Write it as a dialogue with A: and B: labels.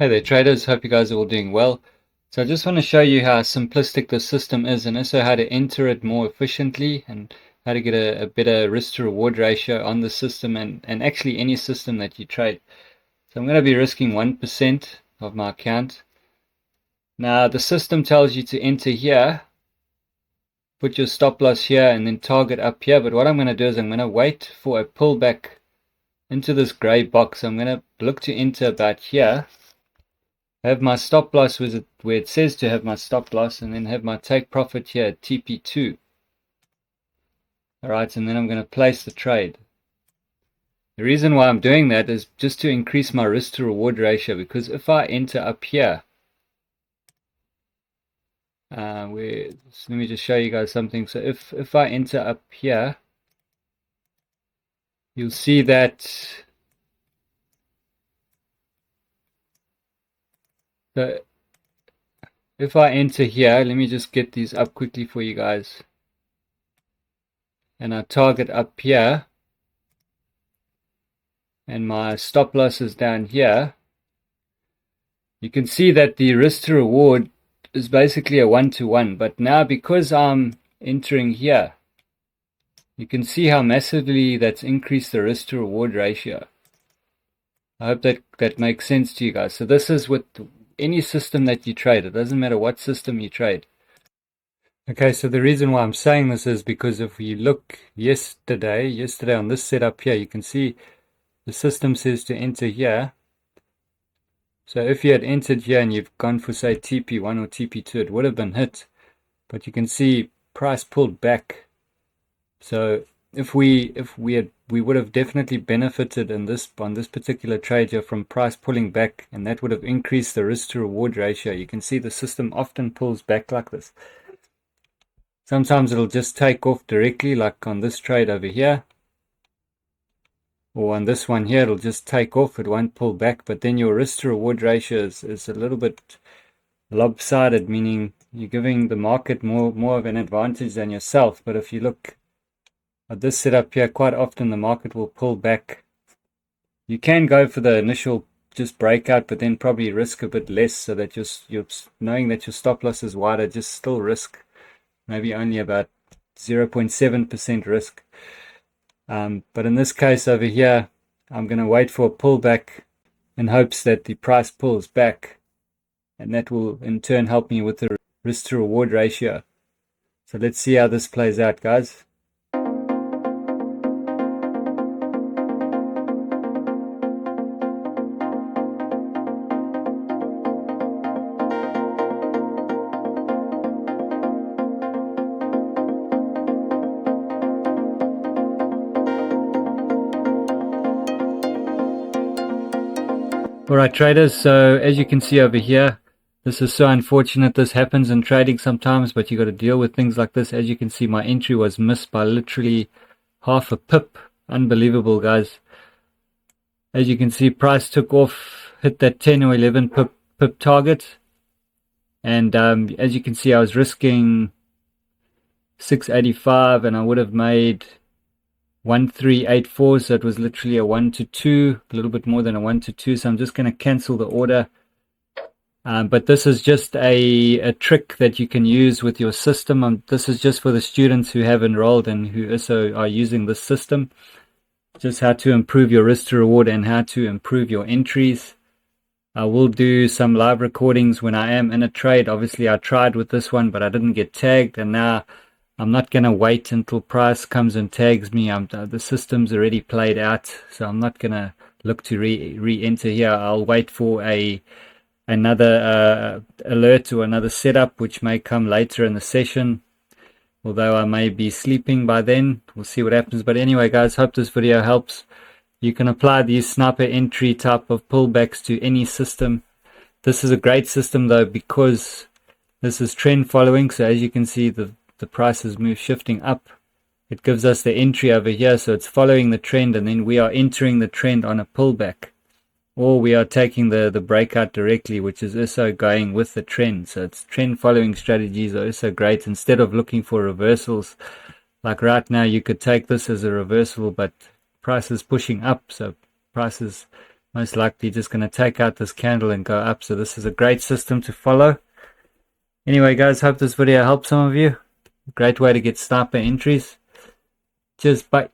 A: Hey there traders, hope you guys are all doing well. So I just want to show you how simplistic the system is and also how to enter it more efficiently and how to get a better risk to reward ratio on the system and actually any system that you trade. So I'm going to be risking 1% of my account. Now the system tells you to enter here, put your stop loss here and then target up here, but what I'm going to do is I'm going to wait for a pullback into this gray box. I'm going to look to enter about here. Have my stop loss where it says to have my stop loss, and then have my take profit here at TP2. Alright, and then I'm going to place the trade. The reason why I'm doing that is just to increase my risk to reward ratio, because if I enter up here, let me just show you guys something. So if I enter up here, you'll see that if I enter here, let me just get these up quickly for you guys, and I target up here, and my stop loss is down here, you can see that the risk to reward is basically a 1-to-1. But now because I'm entering here, you can see how massively that's increased the risk to reward ratio. I hope that makes sense to you guys. So this is with any system that you trade. It doesn't matter what system you trade. Okay, so the reason why I'm saying this is because if you look yesterday on this setup here, you can see the system says to enter here. So if you had entered here and you've gone for say TP1 or TP2, it would have been hit. But you can see price pulled back. So if we would have definitely benefited on this particular trade here from price pulling back, and that would have increased the risk to reward ratio. You can see the system often pulls back like this. Sometimes it'll just take off directly, like on this trade over here, or on this one here, it'll just take off, it won't pull back. But then your risk to reward ratio is a little bit lopsided, meaning you're giving the market more of an advantage than yourself. But if you look at this setup here, quite often the market will pull back. You can go for the initial just breakout, but then probably risk a bit less, so that you're knowing that your stop loss is wider, just still risk maybe only about 0.7% risk. But in this case over here, I'm going to wait for a pullback in hopes that the price pulls back, and that will in turn help me with the risk to reward ratio. So let's see how this plays out, guys. Alright traders, so as you can see over here, this is so unfortunate. This happens in trading sometimes, but you got to deal with things like this. As you can see, my entry was missed by literally half a pip. Unbelievable, guys. As you can see, price took off, hit that 10 or 11 pip target, and as you can see, I was risking 685 and I would have made 1384, so it was literally a 1-to-2, a little bit more than a 1-to-2. So I'm just going to cancel the order. But this is just a trick that you can use with your system. This is just for the students who have enrolled and who also are using this system. Just how to improve your risk to reward and how to improve your entries. I will do some live recordings when I am in a trade. Obviously I tried with this one, but I didn't get tagged, and now I'm not going to wait until price comes and tags me. The system's already played out, so I'm not going to look to re-enter here. I'll wait for another alert or another setup, which may come later in the session, although I may be sleeping by then. We'll see what happens. But anyway, guys, hope this video helps. You can apply these sniper entry type of pullbacks to any system. This is a great system though, because this is trend following. So as you can see, the price has moved shifting up. It gives us the entry over here, so it's following the trend, and then we are entering the trend on a pullback, or we are taking the breakout directly, which is also going with the trend. So it's trend following strategies are also great. Instead of looking for reversals, like right now, you could take this as a reversal, but price is pushing up, so price is most likely just going to take out this candle and go up. So this is a great system to follow. Anyway guys, hope this video helped some of you. Great way to get sniper entries. Cheers, bye.